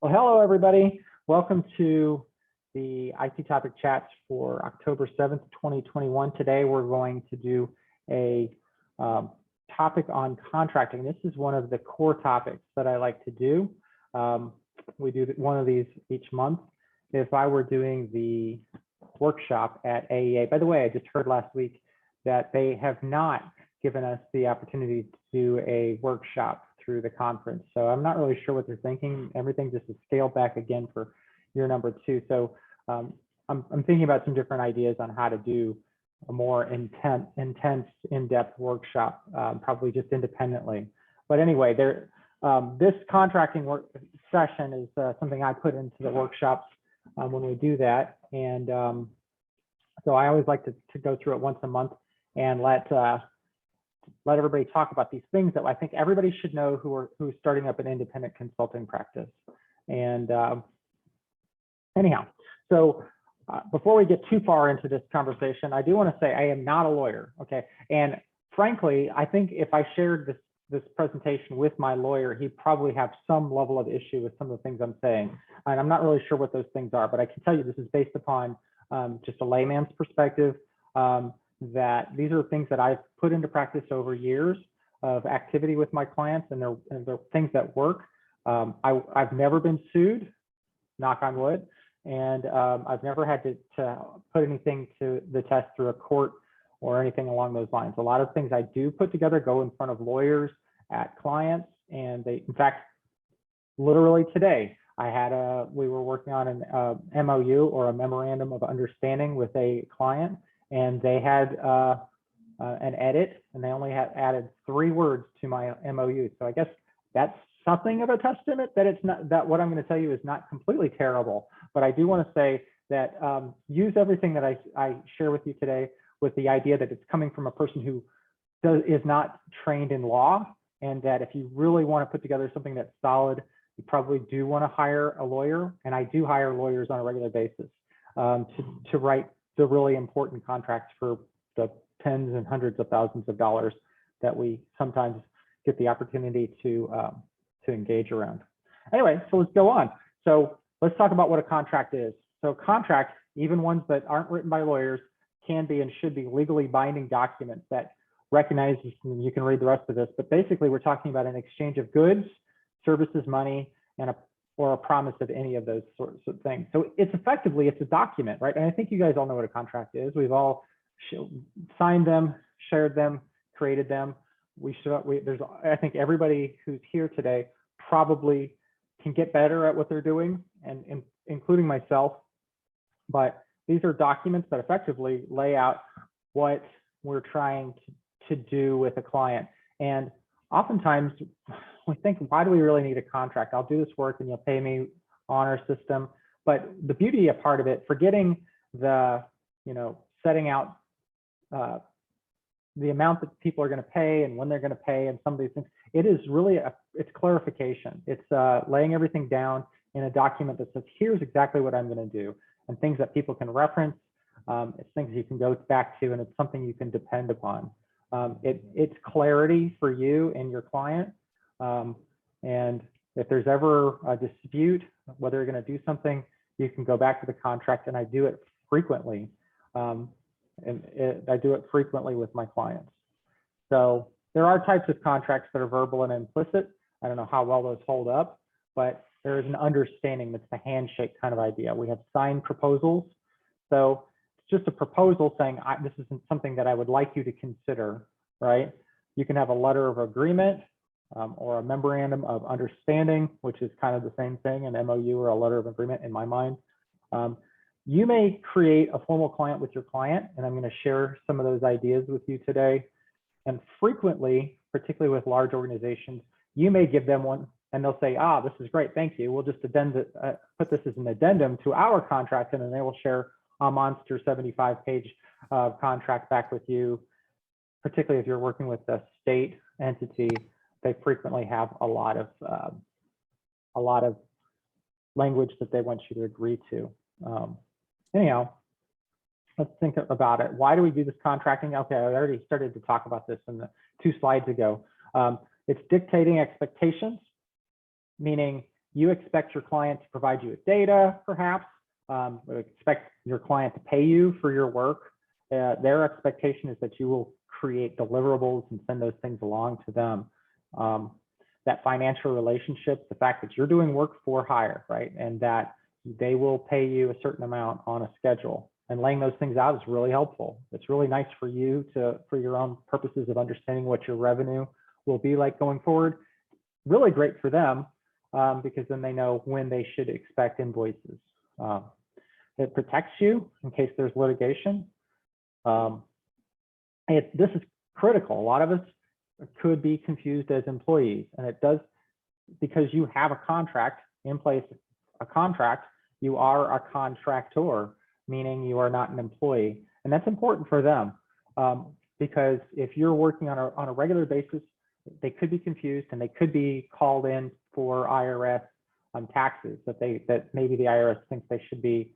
Well, hello, everybody. Welcome to the IT Topic Chats for October 7th, 2021. Today, we're going to do a topic on contracting. This is one of the core topics that I like to do. We do one of these each month. If I were doing the workshop at AEA, by the way, I just heard last week that they have not given us the opportunity to do a workshop through the conference. So I'm not really sure what they're thinking. Everything just is scaled back again for year number 2. So I'm thinking about some different ideas on how to do a more intense, in-depth workshop, probably just independently. But anyway, this contracting work session is something I put into the workshops when we do that. And so I always like to go through it once a month and let everybody talk about these things that I think everybody should know who's starting up an independent consulting practice. And anyhow, so before we get too far into this conversation, I do want to say I am not a lawyer, okay? And frankly, I think if I shared this presentation with my lawyer, he'd probably have some level of issue with some of the things I'm saying. And I'm not really sure what those things are, but I can tell you this is based upon just a layman's perspective. That these are things that I've put into practice over years of activity with my clients, and they're things that work. I've never been sued, knock on wood, and I've never had to put anything to the test through a court or anything along those lines. A lot of things I do put together go in front of lawyers at clients, and they, in fact, literally today, we were working on an MOU or a memorandum of understanding with a client. And they had an edit, and they only had added 3 words to my MOU. So I guess that's something of a testament that it's not, that what I'm going to tell you is not completely terrible. But I do want to say that use everything that I share with you today with the idea that it's coming from a person who is not trained in law, and that if you really want to put together something that's solid, you probably do want to hire a lawyer. And I do hire lawyers on a regular basis to write the really important contracts for the tens and hundreds of thousands of dollars that we sometimes get the opportunity to engage around. Anyway, so let's go on. So let's talk about what a contract is. So contracts, even ones that aren't written by lawyers, can be and should be legally binding documents that recognize, you can read the rest of this, but basically we're talking about an exchange of goods, services, money, and or a promise of any of those sorts of things. So it's a document, right? And I think you guys all know what a contract is. We've all signed them, shared them, created them. I think everybody who's here today probably can get better at what they're doing, and including myself. But these are documents that effectively lay out what we're trying to do with a client. And oftentimes we think, why do we really need a contract? I'll do this work and you'll pay me on our system. But the beauty of part of it, forgetting the, setting out the amount that people are going to pay and when they're going to pay and some of these things, it is really, it's clarification. It's laying everything down in a document that says, here's exactly what I'm going to do, and things that people can reference. It's things you can go back to, and it's something you can depend upon. It's clarity for you and your client. And if there's ever a dispute, whether you're going to do something, you can go back to the contract, and I do it frequently. I do it frequently with my clients. So there are types of contracts that are verbal and implicit. I don't know how well those hold up, but there is an understanding that's the handshake kind of idea. We have signed proposals. So it's just a proposal saying, this isn't something that I would like you to consider, right? You can have a letter of agreement, or a memorandum of understanding, which is kind of the same thing, an MOU or a letter of agreement in my mind. You may create a formal client with your client, and I'm going to share some of those ideas with you today. And frequently, particularly with large organizations, you may give them one, and they'll say, this is great, thank you. We'll just put this as an addendum to our contract, and then they will share a monster 75-page contract back with you, particularly if you're working with a state entity. They frequently have a lot of language that they want you to agree to. Anyhow, let's think about it. Why do we do this contracting? Okay, I already started to talk about this in the 2 slides ago. It's dictating expectations, meaning you expect your client to provide you with data, perhaps. You expect your client to pay you for your work. Their expectation is that you will create deliverables and send those things along to them. That financial relationship, the fact that you're doing work for hire, right? And that they will pay you a certain amount on a schedule, and laying those things out is really helpful. It's really nice for you for your own purposes of understanding what your revenue will be like going forward. Really great for them because then they know when they should expect invoices. It protects you in case there's litigation. This is critical. A lot of us could be confused as employees, and it does, because you have a contract in place, you are a contractor, meaning you are not an employee. And that's important for them because if you're working on a regular basis, they could be confused and they could be called in for IRS taxes that maybe the IRS thinks they should be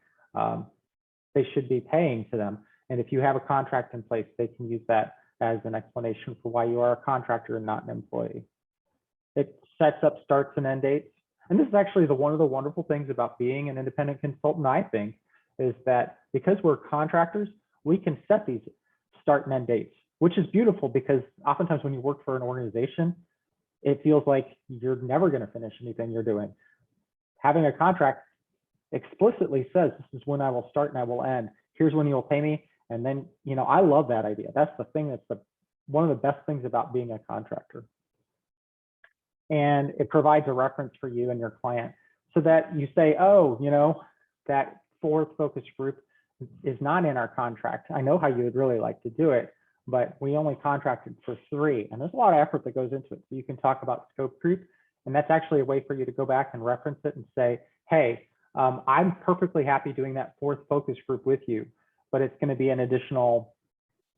paying to them. And if you have a contract in place, they can use that as an explanation for why you are a contractor and not an employee. It sets up starts and end dates. And this is actually one of the wonderful things about being an independent consultant, I think, is that because we're contractors, we can set these start and end dates, which is beautiful because oftentimes when you work for an organization, it feels like you're never going to finish anything you're doing. Having a contract explicitly says, this is when I will start and I will end. Here's when you'll pay me. And then, I love that idea. That's the thing that's one of the best things about being a contractor. And it provides a reference for you and your client so that you say, oh, that fourth focus group is not in our contract. I know how you would really like to do it, but we only contracted for 3. And there's a lot of effort that goes into it. So you can talk about scope creep. And that's actually a way for you to go back and reference it and say, hey, I'm perfectly happy doing that fourth focus group with you, but it's going to be an additional,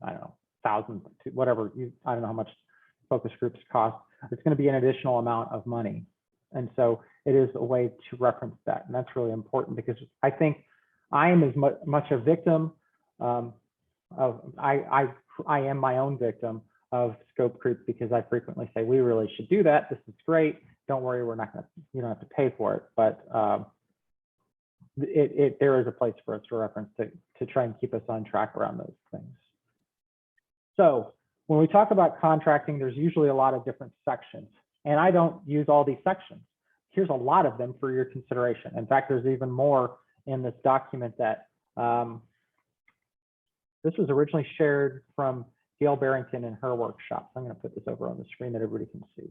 I don't know, 1,000 to whatever, I don't know how much focus groups cost. It's going to be an additional amount of money. And so it is a way to reference that. And that's really important because I think I am as much a victim I am my own victim of scope creep because I frequently say, we really should do that. This is great. Don't worry, you don't have to pay for it. But there is a place for us to reference to try and keep us on track around those things. So when we talk about contracting, there's usually a lot of different sections, and I don't use all these sections. Here's a lot of them for your consideration. In fact, there's even more in this document that this was originally shared from Gail Barrington in her workshop. I'm going to put this over on the screen that everybody can see.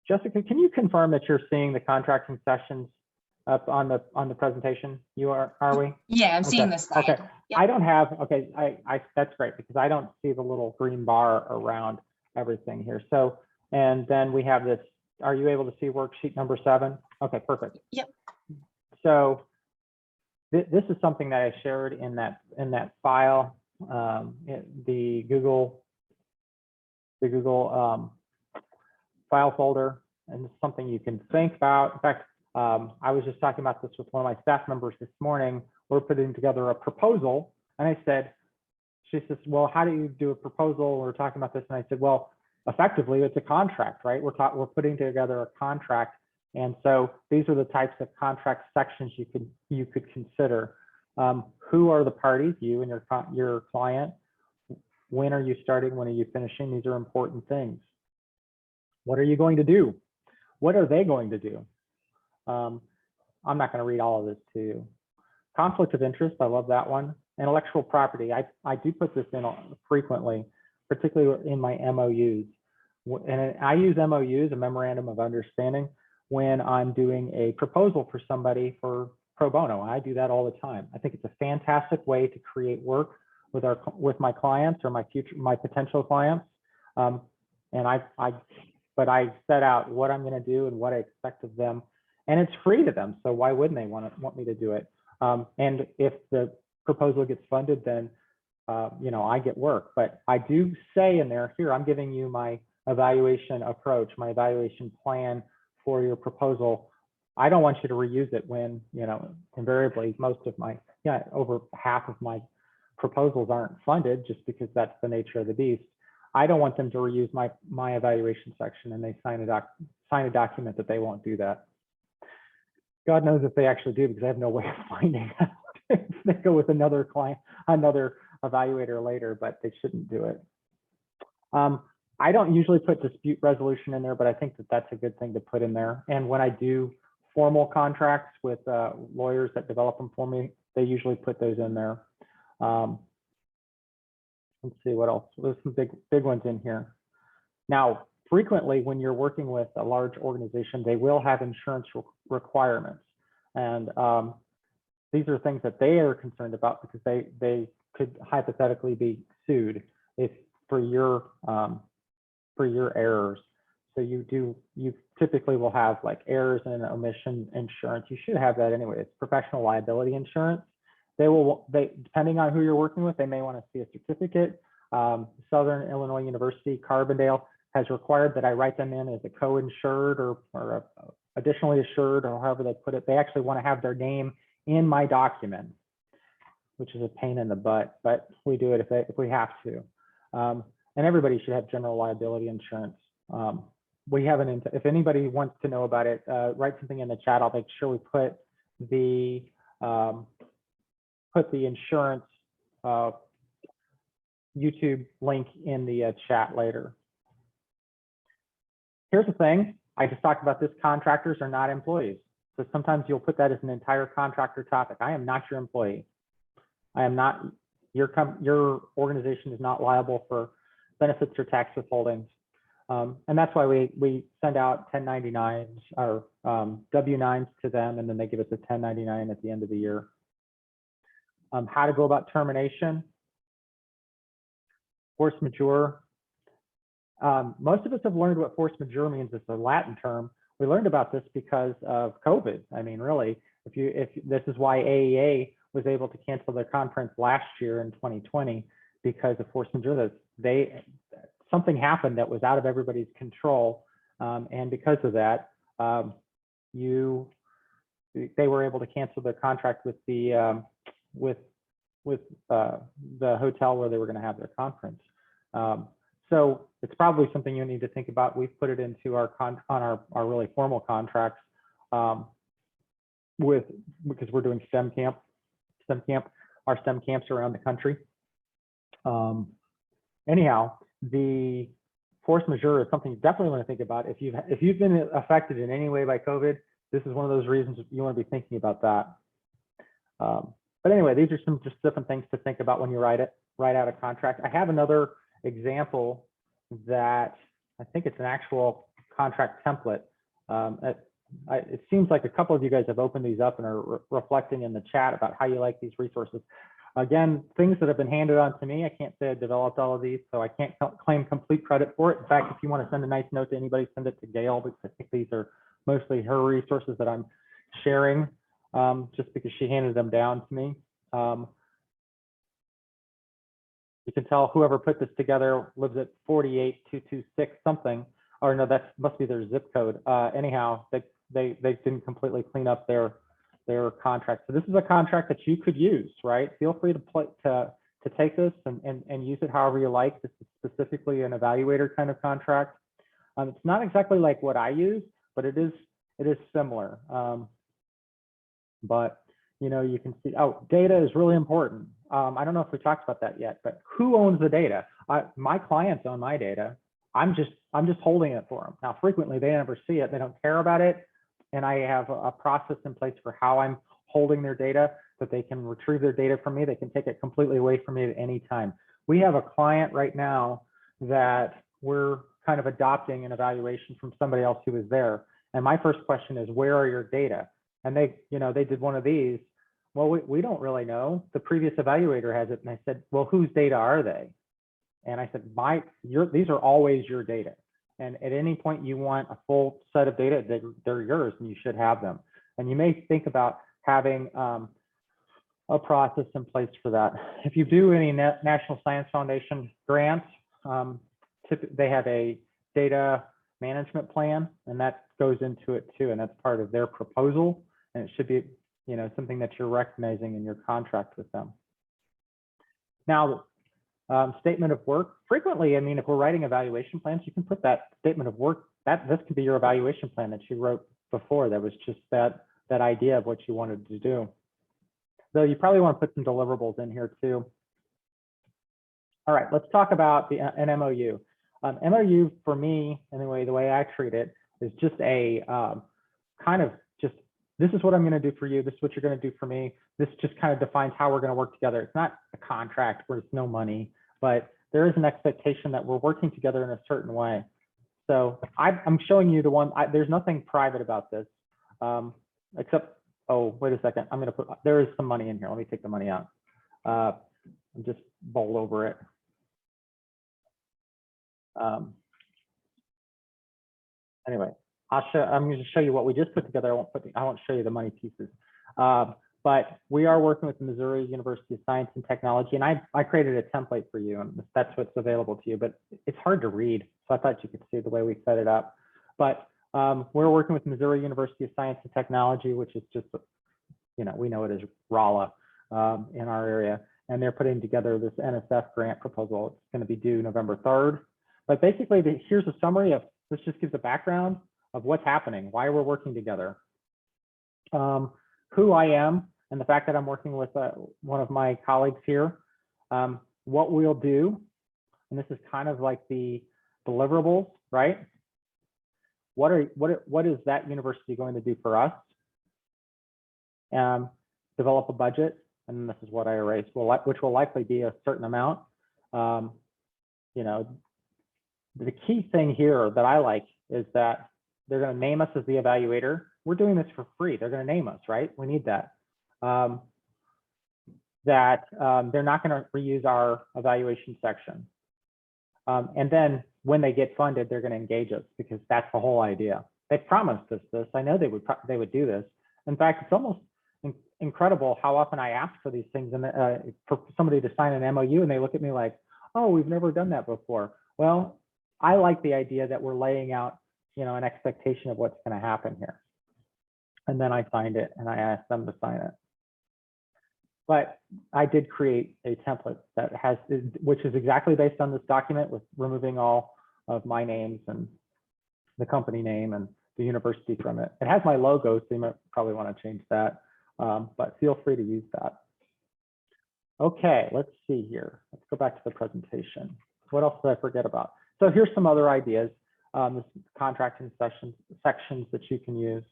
Jessica, can you confirm that you're seeing the contracting sessions up on the presentation? You are we? Yeah, I'm seeing this slide. Okay. Yep. I don't have, okay, that's great because I don't see the little green bar around everything here. So, and then we have this, are you able to see worksheet number 7? Okay, perfect. Yep. So this is something that I shared in that file, the Google file folder, and it's something you can think about. In fact, I was just talking about this with one of my staff members this morning. We're putting together a proposal, and I said, she says, well, how do you do a proposal? We're talking about this, and I said, well, effectively, it's a contract, right? We're putting together a contract, and so these are the types of contract sections you could consider. Who are the parties? You and your client. When are you starting? When are you finishing? These are important things. What are you going to do? What are they going to do? I'm not going to read all of this to you. Conflict of interest, I love that one. Intellectual property, I do put this in frequently, particularly in my MOUs. And I use MOUs, a memorandum of understanding, when I'm doing a proposal for somebody for pro bono. I do that all the time. I think it's a fantastic way to create work with my clients or my potential clients. But I set out what I'm going to do and what I expect of them, and it's free to them. So why wouldn't they want me to do it? And if the proposal gets funded, then I get work. But I do say in there, here I'm giving you my evaluation approach, my evaluation plan for your proposal. I don't want you to reuse it when invariably over half of my proposals aren't funded just because that's the nature of the beast. I don't want them to reuse my evaluation section and they sign a document that they won't do that. God knows if they actually do, because I have no way of finding out if they go with another evaluator later, but they shouldn't do it. I don't usually put dispute resolution in there, but I think that that's a good thing to put in there. And when I do formal contracts with lawyers that develop them for me, they usually put those in there. Let's see what else. There's some big ones in here. Now, frequently when you're working with a large organization, they will have insurance requirements. And these are things that they are concerned about because they could hypothetically be sued for your errors. So you typically will have like errors and omission insurance. You should have that anyway. It's professional liability insurance. Depending on who you're working with, they may want to see a certificate. Southern Illinois University, Carbondale has required that I write them in as a co-insured or additionally assured, or however they put it. They actually want to have their name in my document, which is a pain in the butt, but we do it if we have to. And everybody should have general liability insurance. If anybody wants to know about it, write something in the chat. I'll make sure we put the insurance YouTube link in the chat later. Here's the thing. I just talked about this. Contractors are not employees. So sometimes you'll put that as an entire contractor topic. I am not your employee. I am not, your organization is not liable for benefits or tax withholdings. And that's why we send out 1099s or W-9s to them, and then they give us a 1099 at the end of the year. How to go about termination. Force majeure. Most of us have learned what force majeure means. It's a Latin term. We learned about this because of COVID. I mean, really, if this is why AEA was able to cancel their conference last year in 2020 because of force majeure. Something happened that was out of everybody's control, and because of that, they were able to cancel their contract with the hotel where they were going to have their conference. So it's probably something you need to think about. We've put it into our really formal contracts because we're doing our STEM camps around the country. Anyhow, the force majeure is something you definitely want to think about. If you've been affected in any way by COVID, this is one of those reasons you want to be thinking about that. But anyway, these are some just different things to think about when you write out a contract. I have another example that I think it's an actual contract template. It seems like a couple of you guys have opened these up and are reflecting in the chat about how you like these resources. Again, things that have been handed on to me. I can't say I developed all of these, so I can't claim complete credit for it. In fact, if you want to send a nice note to anybody, send it to Gail, because I think these are mostly her resources that I'm sharing, just because she handed them down to me. You can tell whoever put this together lives at 48226 something, or no, that must be their zip code. Anyhow, they didn't completely clean up their contract. So this is a contract that you could use, right? Feel free to take this and use it however you like. This is specifically an evaluator kind of contract. It's not exactly like what I use, but it is similar. But you know, you can see, data is really important. I don't know if we talked about that yet, but who owns the data? My clients own my data. I'm just holding it for them. Now, frequently they never see it. They don't care about it. And I have a process in place for how I'm holding their data, that they can retrieve their data from me. They can take it completely away from me at any time. We have a client right now that we're kind of adopting an evaluation from somebody else who was there. And my first question is, where are your data? And they did one of these. Well, we don't really know. The previous evaluator has it. And I said, well, whose data are they? And I said, these are always your data. And at any point you want a full set of data, they're yours and you should have them. And you may think about having a process in place for that. If you do any National Science Foundation grants, they have a data management plan, and that goes into it too. And that's part of their proposal. And it should be, something that you're recognizing in your contract with them. Now, statement of work, frequently, I mean, if we're writing evaluation plans, you can put that statement of work, this could be your evaluation plan that you wrote before. That was just that idea of what you wanted to do. Though you probably want to put some deliverables in here too. All right, let's talk about an MOU. MOU for me, anyway, the way I treat it is just a kind of just, this is what I'm going to do for you. This is what you're going to do for me. This just kind of defines how we're going to work together. It's not a contract where it's no money, but there is an expectation that we're working together in a certain way. So I'm showing you the one, there's nothing private about this, except, oh, wait a second. I'm going to put, there is some money in here. Let me take the money out. And just bowl over it. Anyway, I'm going to show you what we just put together. I won't show you the money pieces. But we are working with the Missouri University of Science and Technology, and I created a template for you, and that's what's available to you. But it's hard to read, so I thought you could see the way we set it up. But we're working with Missouri University of Science and Technology, which is just, you know, we know it as RALA in our area, and they're putting together this NSF grant proposal. It's going to be due November 3rd. But basically, here's a summary of, this just gives a background of what's happening, why we're working together, who I am, and the fact that I'm working with one of my colleagues here, what we'll do, and this is kind of like the deliverables, right? What is that university going to do for us? Develop a budget, and this is what I erased, which will likely be a certain amount. You know, the key thing here that I like is that they're going to name us as the evaluator. We're doing this for free. They're going to name us, right? We need that. They're not going to reuse our evaluation section. And then when they get funded, they're going to engage us, because that's the whole idea. They promised us this. I know they would do this. In fact, it's almost incredible how often I ask for these things and for somebody to sign an MOU, and they look at me like, oh, we've never done that before. Well, I like the idea that we're laying out, you know, an expectation of what's going to happen here. And then I signed it, and I asked them to sign it. But I did create a template that has, which is exactly based on this document, with removing all of my names and the company name and the university from it. It has my logo, so you might probably want to change that, but feel free to use that. Okay, let's see here. Let's go back to the presentation. What else did I forget about? So here's some other ideas. This contracting sections that you can use.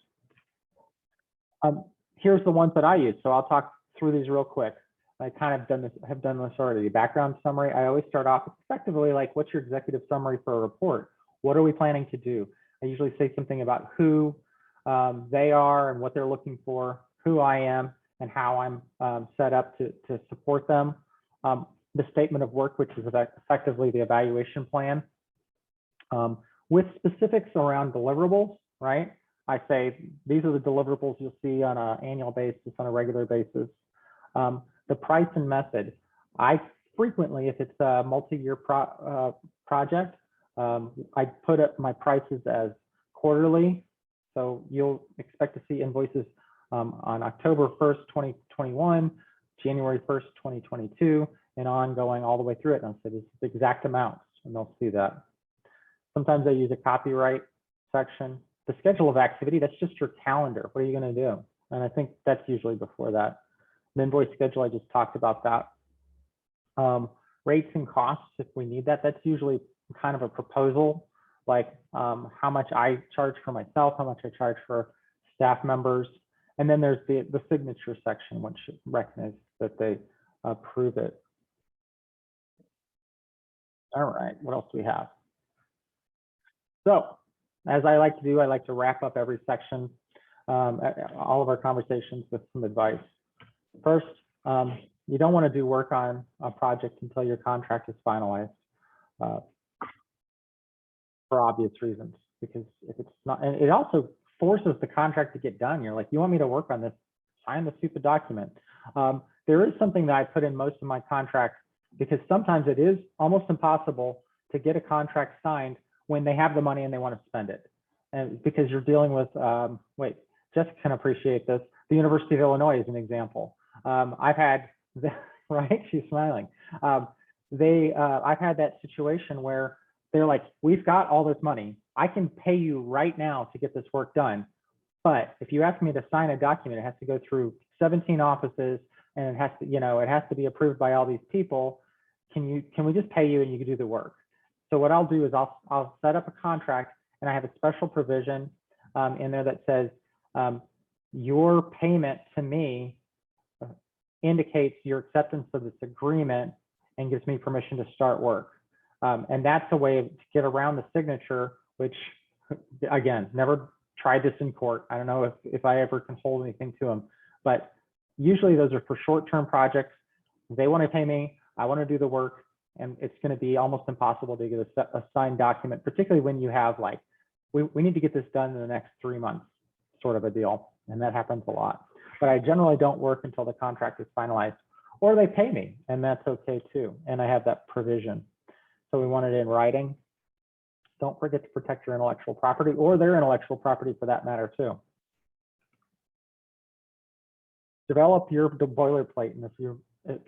Here's the ones that I use. So I'll talk through these real quick. I kind of have done this already. Background summary. I always start off effectively like, what's your executive summary for a report? What are we planning to do? I usually say something about who they are and what they're looking for, who I am, and how I'm set up to support them. The statement of work, which is effectively the evaluation plan, with specifics around deliverables, right? I say, these are the deliverables you'll see on an annual basis, on a regular basis. The price and method. I frequently, if it's a multi-year project, I put up my prices as quarterly. So you'll expect to see invoices on October 1st, 2021, January 1st, 2022, and ongoing all the way through it. And I'll say this is the exact amounts, and they'll see that. Sometimes I use a copyright section. The schedule of activity, that's just your calendar. What are you going to do? And I think that's usually before that. The invoice schedule, I just talked about that. Rates and costs, if we need that, that's usually kind of a proposal, like how much I charge for myself, how much I charge for staff members. And then there's the signature section, which recognizes that they approve it. All right, what else do we have? So, as I like to do, I like to wrap up every section, all of our conversations, with some advice. First, you don't want to do work on a project until your contract is finalized, for obvious reasons, because if it's not, and it also forces the contract to get done. You're like, you want me to work on this? Sign the stupid document. There is something that I put in most of my contracts, because sometimes it is almost impossible to get a contract signed when they have the money and they want to spend it. And because you're dealing with, wait, Jessica can appreciate this. The University of Illinois is an example. I've had, right? She's smiling. I've had that situation where they're like, we've got all this money. I can pay you right now to get this work done. But if you ask me to sign a document, it has to go through 17 offices and it has to, it has to be approved by all these people. Can we just pay you and you can do the work? So what I'll do is I'll set up a contract, and I have a special provision in there that says your payment to me indicates your acceptance of this agreement and gives me permission to start work. And that's a way to get around the signature, which, again, never tried this in court. I don't know if I ever can hold anything to them, but usually those are for short-term projects. They want to pay me, I want to do the work, and it's going to be almost impossible to get a signed document, particularly when you have like, we need to get this done in the next 3 months, sort of a deal. And that happens a lot. But I generally don't work until the contract is finalized, or they pay me, and that's okay too. And I have that provision. So we want it in writing. Don't forget to protect your intellectual property, or their intellectual property for that matter too. Develop your boilerplate. And if you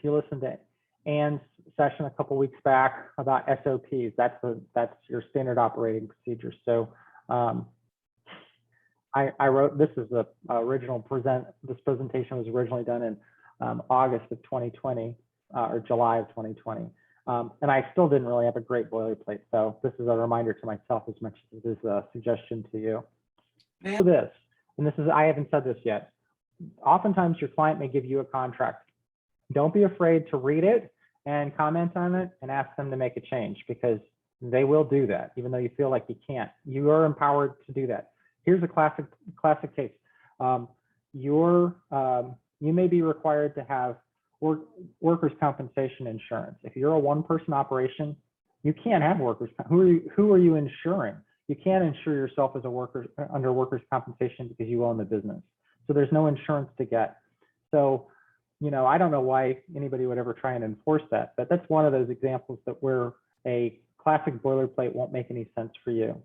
listen to Ann's session a couple weeks back about SOPs, that's your standard operating procedure. So I wrote, this is the original this presentation was originally done in August of 2020 or July of 2020. And I still didn't really have a great boilerplate. So this is a reminder to myself as much as it is a suggestion to you. This, and this is, I haven't said this yet. Oftentimes your client may give you a contract. Don't be afraid to read it and comment on it and ask them to make a change, because they will do that, even though you feel like you can't. You are empowered to do that. Here's a classic case. You may be required to have workers' compensation insurance. If you're a one-person operation, you can't have workers. Who are you insuring? You can't insure yourself as a worker under workers' compensation because you own the business. So there's no insurance to get. So, I don't know why anybody would ever try and enforce that, but that's one of those examples that where a classic boilerplate won't make any sense for you.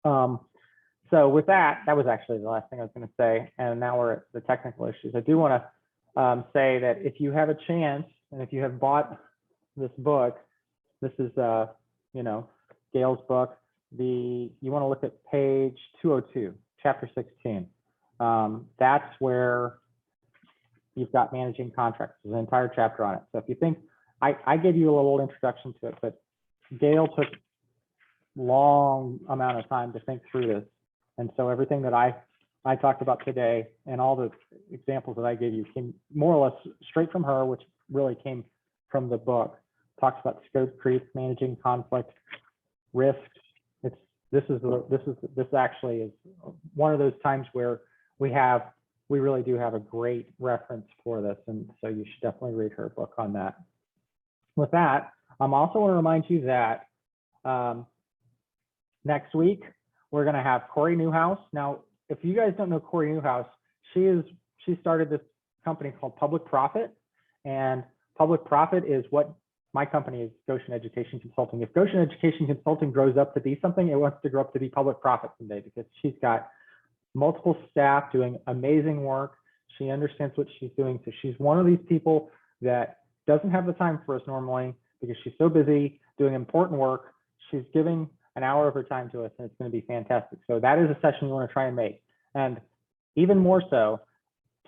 So with that was actually the last thing I was going to say, and now we're at the technical issues. I do want to say that if you have a chance, and if you have bought this book, this is Gail's book. You want to look at page 202, chapter 16. That's where you've got managing contracts. There's an entire chapter on it. So if you think, I gave you a little introduction to it, but Gail took long amount of time to think through this. And so everything that I talked about today and all the examples that I gave you came more or less straight from her, which really came from the book. Talks about scope creep, managing conflict, risks. This actually is one of those times where we really do have a great reference for this, and so you should definitely read her book on that. With that, I'm also want to remind you that next week we're going to have Corey Newhouse. Now, if you guys don't know Corey Newhouse, she started this company called Public Profit, and Public Profit is what my company is, Goshen Education Consulting. If Goshen Education Consulting grows up to be something, it wants to grow up to be Public Profit someday, because she's got multiple staff doing amazing work. She understands what she's doing. So she's one of these people that doesn't have the time for us normally because she's so busy doing important work. She's giving an hour of her time to us, and it's going to be fantastic. So that is a session you want to try and make. And even more so,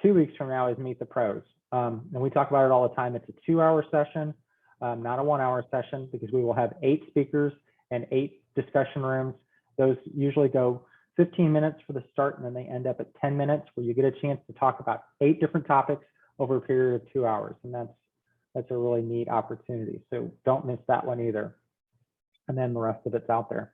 2 weeks from now is Meet the Pros. And we talk about it all the time. It's a 2-hour session, not a 1-hour session, because we will have 8 speakers and 8 discussion rooms. Those usually go 15 minutes for the start, and then they end up at 10 minutes, where you get a chance to talk about 8 different topics over a period of 2 hours. And that's a really neat opportunity. So don't miss that one either. And then the rest of it's out there.